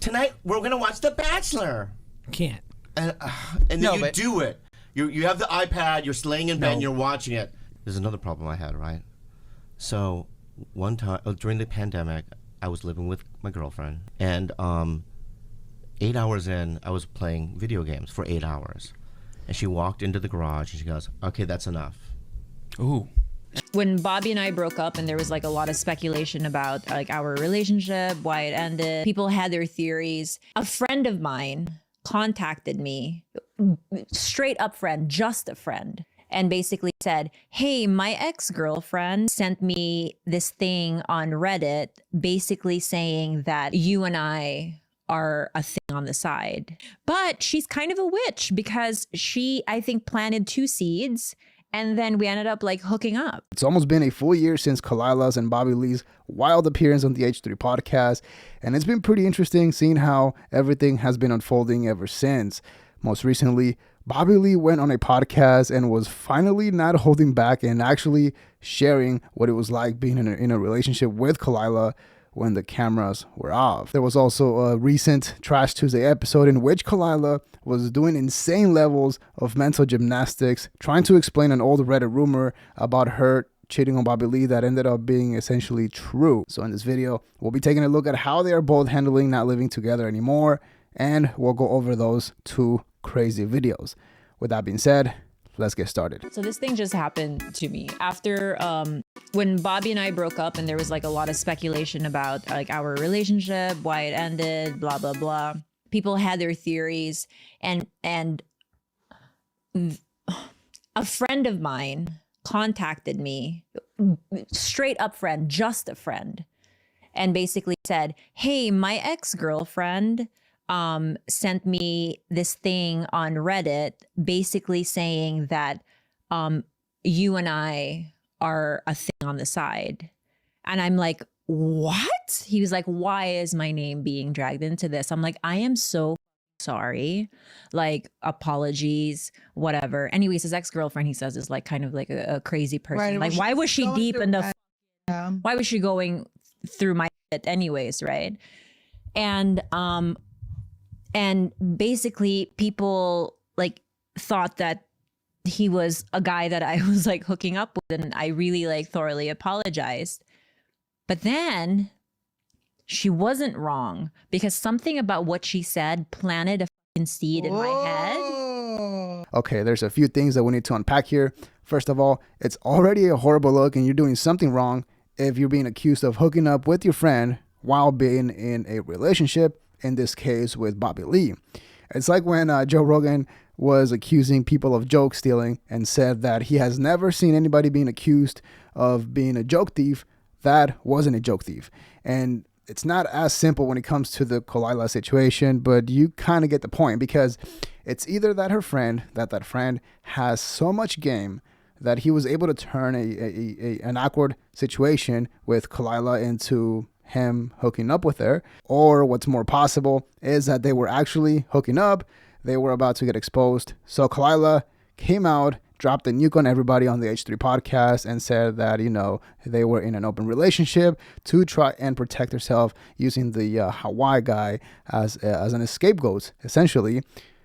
tonight we're gonna watch The Bachelor. Can't. And then you do it. You have the iPad. You're laying in bed. And you're watching it. There's another problem I had, right? So one time during the pandemic, I was living with my girlfriend, and 8 hours in, I was playing video games for 8 hours, and she walked into the garage and she goes, "Okay, that's enough." Ooh. When Bobby and I broke up and there was like a lot of speculation about like our relationship, why it ended, people had their theories. A friend of mine contacted me, straight up friend, just a friend, and basically said, "Hey, my ex-girlfriend sent me this thing on Reddit basically saying that you and I are a thing on the side. But she's kind of a witch because she, I think, planted 2 seeds and then we ended up like hooking up." It's almost been a full year since Khalyla's and Bobby Lee's wild appearance on the H3 podcast, and it's been pretty interesting seeing how everything has been unfolding ever since. Most recently, Bobby Lee went on a podcast and was finally not holding back and actually sharing what it was like being in a relationship with Khalyla when the cameras were off. There was also a recent Trash Tuesday episode in which Khalyla was doing insane levels of mental gymnastics, trying to explain an old Reddit rumor about her cheating on Bobby Lee that ended up being essentially true. So in this video, we'll be taking a look at how they are both handling not living together anymore, and we'll go over those 2 crazy videos. With that being said, let's get started. So this thing just happened to me after when Bobby and I broke up and there was like a lot of speculation about like our relationship, why it ended, blah, blah, blah. People had their theories, and a friend of mine contacted me, straight up friend, just a friend, and basically said, "Hey, my ex-girlfriend sent me this thing on Reddit basically saying that you and I are a thing on the side." And I'm like, "What?" He was like, "Why is my name being dragged into this?" I'm like, "I am so sorry. Like, apologies, whatever." Anyways, his ex-girlfriend, he says, is like kind of like a crazy person. Right, like, why was she deep in the why was she going through my shit anyways, right? And basically people like thought that he was a guy that I was like hooking up with, and I really like thoroughly apologized. But then she wasn't wrong, because something about what she said planted a fucking seed in my head. Okay, there's a few things that we need to unpack here. First of all, it's already a horrible look and you're doing something wrong if you're being accused of hooking up with your friend while being in a relationship, in this case with Bobby Lee. It's like when Joe Rogan was accusing people of joke stealing and said that he has never seen anybody being accused of being a joke thief that wasn't a joke thief. And it's not as simple when it comes to the Khalyla situation, but you kind of get the point, because it's either that her friend, that friend has so much game that he was able to turn an awkward situation with Khalyla into him hooking up with her, or what's more possible is that they were actually hooking up, they were about to get exposed. So Khalyla came out, dropped the nuke on everybody on the H3 podcast, and said that, you know, they were in an open relationship to try and protect herself, using the Hawaii guy as an scapegoat, essentially.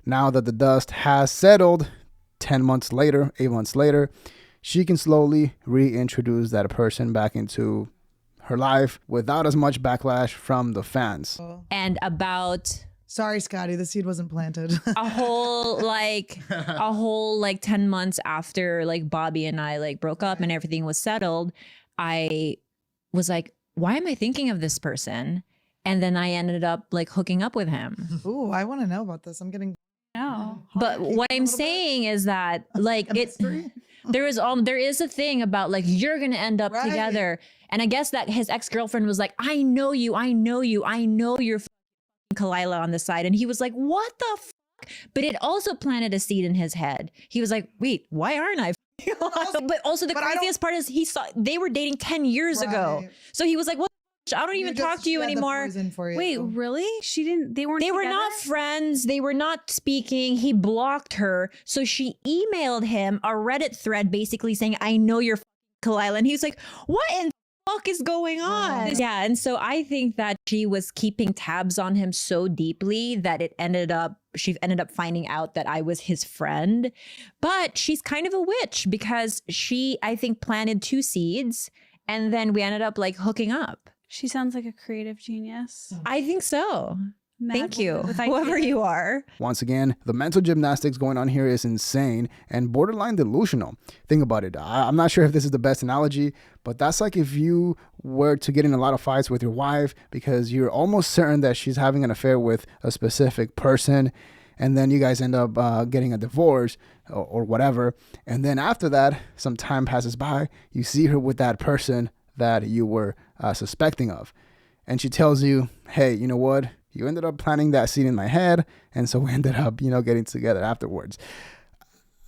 Now that the dust has settled, 8 months later, she can slowly reintroduce that person back into her life without as much backlash from the fans. And about Sorry, Scotty, the seed wasn't planted. a whole 10 months after like Bobby and I like broke up and everything was settled, I was like, why am I thinking of this person? And then I ended up like hooking up with him. Ooh, I want to know about this. I'm getting But what I'm saying is that like there is a thing about like you're gonna end up together. And I guess that his ex-girlfriend was like, I know you're Khalyla on the side. And he was like, what the fuck? But it also planted a seed in his head. He was like, wait, why aren't I? But also the craziest part is he saw they were dating 10 years ago. So he was like, what? I don't even talk to you anymore. Wait, really? They were not friends. They were not speaking. He blocked her. So she emailed him a Reddit thread basically saying, I know you're Khalyla. And he was like, what in fuck is going on? Yeah, and so I think that she was keeping tabs on him so deeply that she ended up finding out that I was his friend. But she's kind of a witch because she, I think, planted 2 seeds and then we ended up like hooking up. She sounds like a creative genius. I think so. Thank you, with whoever you are. Once again, the mental gymnastics going on here is insane and borderline delusional. Think about it. I'm not sure if this is the best analogy, but that's like if you were to get in a lot of fights with your wife because you're almost certain that she's having an affair with a specific person, and then you guys end up getting a divorce or whatever. And then after that, some time passes by, you see her with that person that you were suspecting of. And she tells you, hey, you know what? You ended up planting that seed in my head, and so we ended up, getting together afterwards.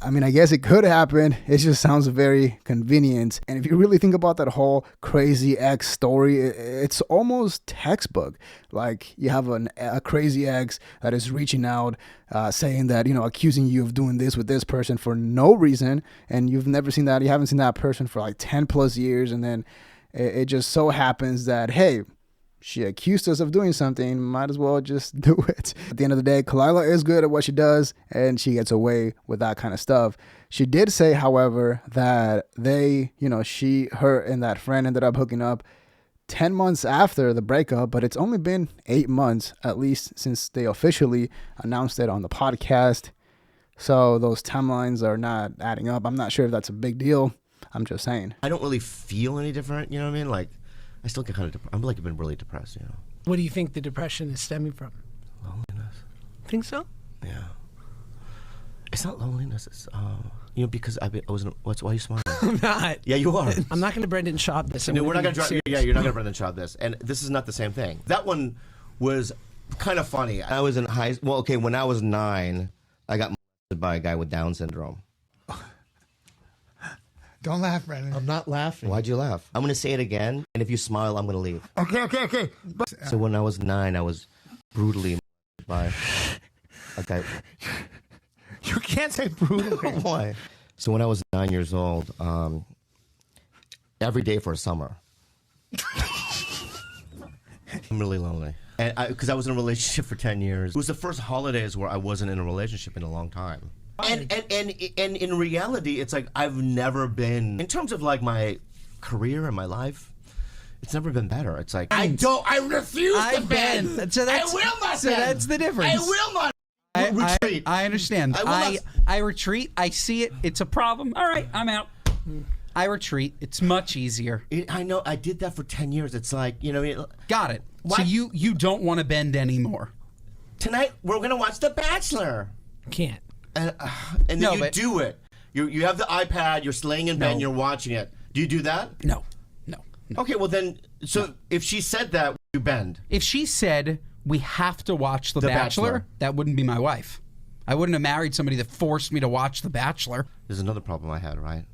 I mean, I guess it could happen. It just sounds very convenient. And if you really think about that whole crazy ex story, it's almost textbook. Like you have a crazy ex that is reaching out, saying that, accusing you of doing this with this person for no reason. And you've never seen that. You haven't seen that person for like 10 plus years. And then it just so happens that, hey, she accused us of doing something, might as well just do it. At the end of the day, Khalyla is good at what she does, and she gets away with that kind of stuff. She did say, however, that her and that friend ended up hooking up 10 months after the breakup, but it's only been 8 months, at least, since they officially announced it on the podcast. So those timelines are not adding up. I'm not sure if that's a big deal. I'm just saying. I don't really feel any different, you know what I mean? Like, I still get kind of I'm like, I've been really depressed, What do you think the depression is stemming from? Loneliness. Think so? Yeah. It's not loneliness. It's because I wasn't. Why are you smiling? I'm not. Yeah, you are. I'm not going to Brendan Schaub this. No, we're not going to. Yeah, you're not going to Brendan Schaub this, and this is not the same thing. That one was kind of funny. I was in when I was 9, I got molested by a guy with Down syndrome. Don't laugh, Brendan. I'm not laughing. Why'd you laugh? I'm going to say it again, and if you smile, I'm going to leave. Okay. So when I was 9, I was brutally by a guy. You can't say brutally. Why? So when I was 9 years old, every day for a summer, I'm really lonely. And because I was in a relationship for 10 years. It was the first holidays where I wasn't in a relationship in a long time. And in reality, it's like I've never been, in terms of like my career and my life, it's never been better. It's like I refuse to bend. I will not bend. So that's the difference. I will not retreat. I understand. I retreat. I see it. It's a problem. All right, I'm out. I retreat. It's much easier. I know. I did that for 10 years. It's like, Got it. What? So you don't want to bend anymore. Tonight, we're going to watch The Bachelor. Can't. And then you do it. You have the iPad, you're laying in bed, and you're watching it. Do you do that? No. Okay, well then, if she said that, would you bend? If she said, we have to watch The Bachelor, that wouldn't be my wife. I wouldn't have married somebody that forced me to watch The Bachelor. There's another problem I had, right?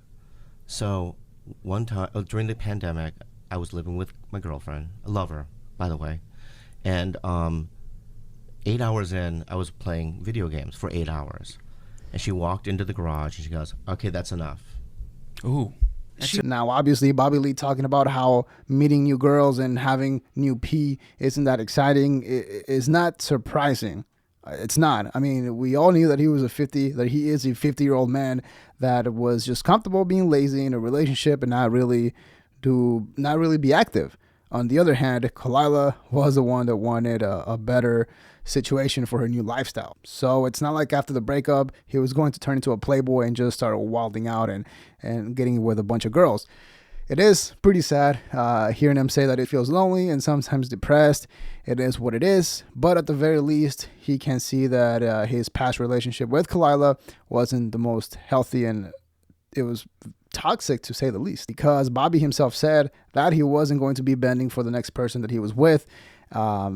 So, one time, during the pandemic, I was living with my girlfriend, a lover, by the way, and 8 hours in, I was playing video games for 8 hours. And she walked into the garage and she goes, okay, that's enough. Ooh. Now, obviously, Bobby Lee talking about how meeting new girls and having new pee isn't that exciting is not surprising. It's not. I mean, we all knew that he is a 50-year-old man that was just comfortable being lazy in a relationship and not really be active. On the other hand, Khalyla was the one that wanted a better situation for her new lifestyle. So it's not like after the breakup, he was going to turn into a playboy and just start wilding out and getting with a bunch of girls. It is pretty sad hearing him say that it feels lonely and sometimes depressed. It is what it is. But at the very least, he can see that his past relationship with Khalyla wasn't the most healthy and it was toxic to say the least, because Bobby himself said that he wasn't going to be bending for the next person that he was with,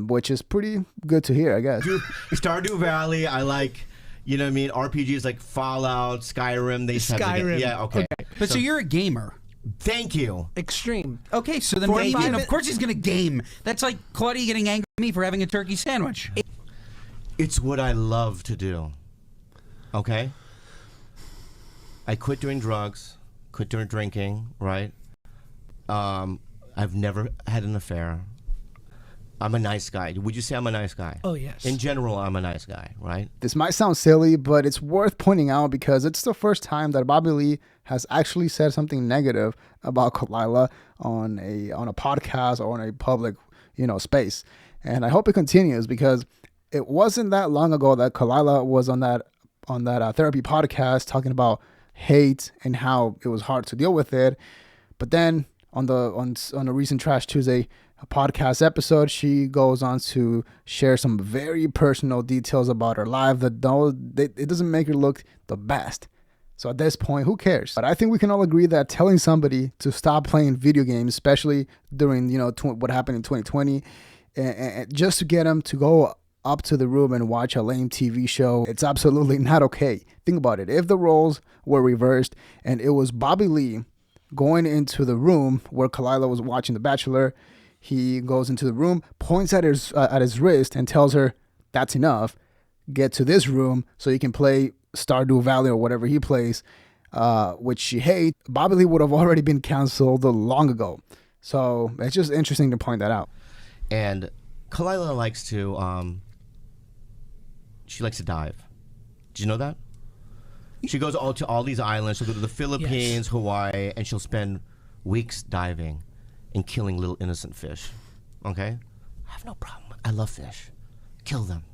which is pretty good to hear, I guess. Stardew Valley, I like, RPGs like Fallout, Skyrim. Skyrim. Yeah, okay. But so you're a gamer. Thank you. Extreme. Okay, so then of course he's going to game. That's like Claudia getting angry at me for having a turkey sandwich. It's what I love to do. Okay? I quit doing drugs, quit doing drinking, right? I I've never had an affair. I'm a nice guy. Would you say I'm a nice guy? Oh, yes. In general, I'm a nice guy, right? This might sound silly, but it's worth pointing out because it's the first time that Bobby Lee has actually said something negative about Khalyla on a podcast or on a public, space. And I hope it continues because it wasn't that long ago that Khalyla was on that therapy podcast talking about hate and how it was hard to deal with it. But then on a recent Trash Tuesday podcast episode, she goes on to share some very personal details about her life that it doesn't make her look the best. So at this point, who cares? But I think we can all agree that telling somebody to stop playing video games, especially during what happened in 2020, and just to get them to go up to the room and watch a lame TV show, it's absolutely not okay. Think about it. If the roles were reversed and it was Bobby Lee going into the room where Khalyla was watching The Bachelor, he goes into the room, points at his wrist and tells her, that's enough. Get to this room so you can play Stardew Valley or whatever he plays, which she hates. Bobby Lee would have already been canceled long ago. So it's just interesting to point that out. And Khalyla likes to dive. Did you know that? She goes to all these islands. She'll go to the Philippines, yes, Hawaii, and she'll spend weeks diving and killing little innocent fish. Okay? I have no problem. I love fish. Kill them.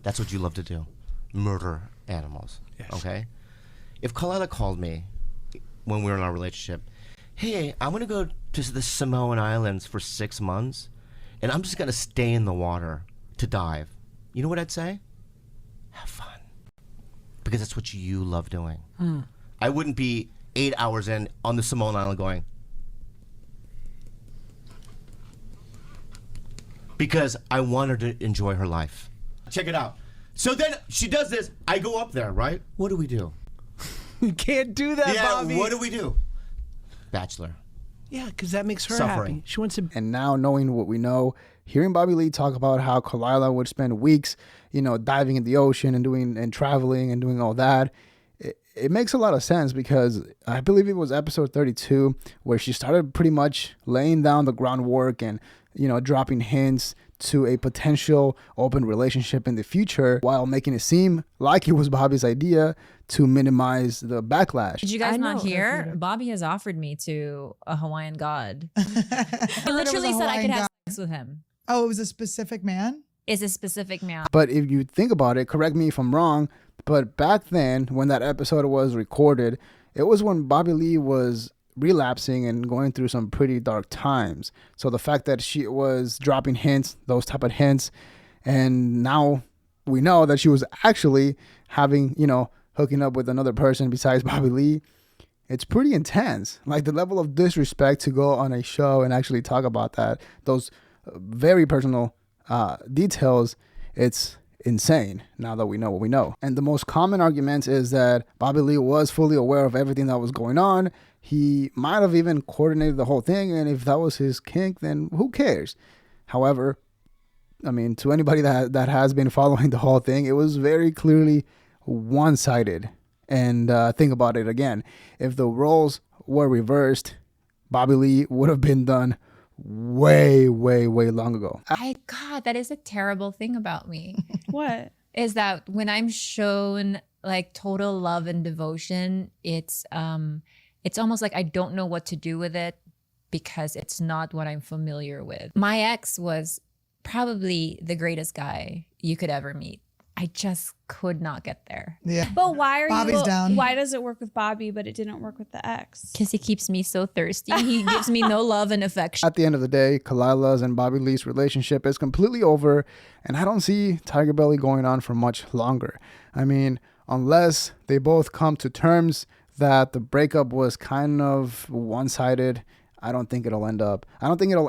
That's what you love to do. Murder animals. Yes. Okay? If Khalyla called me when we were in our relationship, hey, I'm going to go to the Samoan Islands for 6 months, and I'm just going to stay in the water to dive. You know what I'd say? Have fun. Because that's what you love doing. I wouldn't be 8 hours in on the Samoan Island going, because I want her to enjoy her life. Check it out. So then she does this. I go up there, right? What do we do? You can't do that, Bobby. What do we do? Bachelor. Yeah, because that makes her Suffering. happy. She wants to. And now knowing what we know, hearing Bobby Lee talk about how Khalyla would spend weeks, diving in the ocean and traveling and doing all that, it makes a lot of sense because I believe it was episode 32 where she started pretty much laying down the groundwork and, dropping hints to a potential open relationship in the future while making it seem like it was Bobby's idea to minimize the backlash. Did you guys not hear? Bobby has offered me to a Hawaiian god. He literally said I could have sex with him. Oh, it was a specific man? It's a specific man. But if you think about it, correct me if I'm wrong, but back then when that episode was recorded, it was when Bobby Lee was relapsing and going through some pretty dark times. So the fact that she was dropping hints, those type of hints, and now we know that she was actually having, hooking up with another person besides Bobby Lee, it's pretty intense. Like the level of disrespect to go on a show and actually talk about that, those very personal details, it's insane now that we know what we know. And the most common argument is that Bobby Lee was fully aware of everything that was going on. He might have even coordinated the whole thing, and if that was his kink, then who cares? However, I mean, to anybody that has been following the whole thing, it was very clearly one-sided. And think about it again. If the roles were reversed, Bobby Lee would have been done way, way, way long ago. God, that is a terrible thing about me. What? Is that when I'm shown like total love and devotion, it's almost like I don't know what to do with it because it's not what I'm familiar with. My ex was probably the greatest guy you could ever meet. I just could not get there. Yeah. But why are Bobby's you? down. Why does it work with Bobby, but it didn't work with the ex? Because he keeps me so thirsty. He gives me no love and affection. At the end of the day, Khalyla's and Bobby Lee's relationship is completely over, and I don't see Tiger Belly going on for much longer. I mean, unless they both come to terms that the breakup was kind of one-sided, I don't think it'll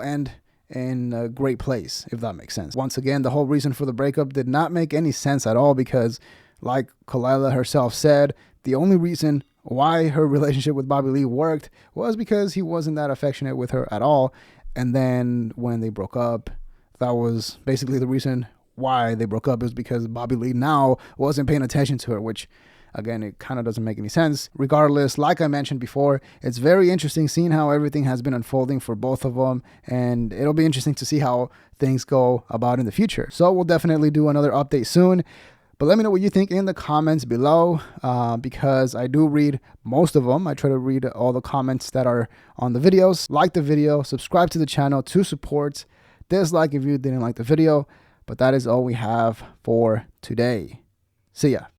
end in a great place, if that makes sense. Once again, the whole reason for the breakup did not make any sense at all because, like Khalyla herself said, the only reason why her relationship with Bobby Lee worked was because he wasn't that affectionate with her at all. And then when they broke up, that was basically the reason why they broke up, is because Bobby Lee now wasn't paying attention to her, which Again, it kind of doesn't make any sense. Regardless, like I mentioned before, it's very interesting seeing how everything has been unfolding for both of them, and it'll be interesting to see how things go about in the future. So we'll definitely do another update soon. But let me know what you think in the comments below, because I do read most of them. I try to read all the comments that are on the videos. Like the video, subscribe to the channel to support, dislike if you didn't like the video. But that is all we have for today. See ya.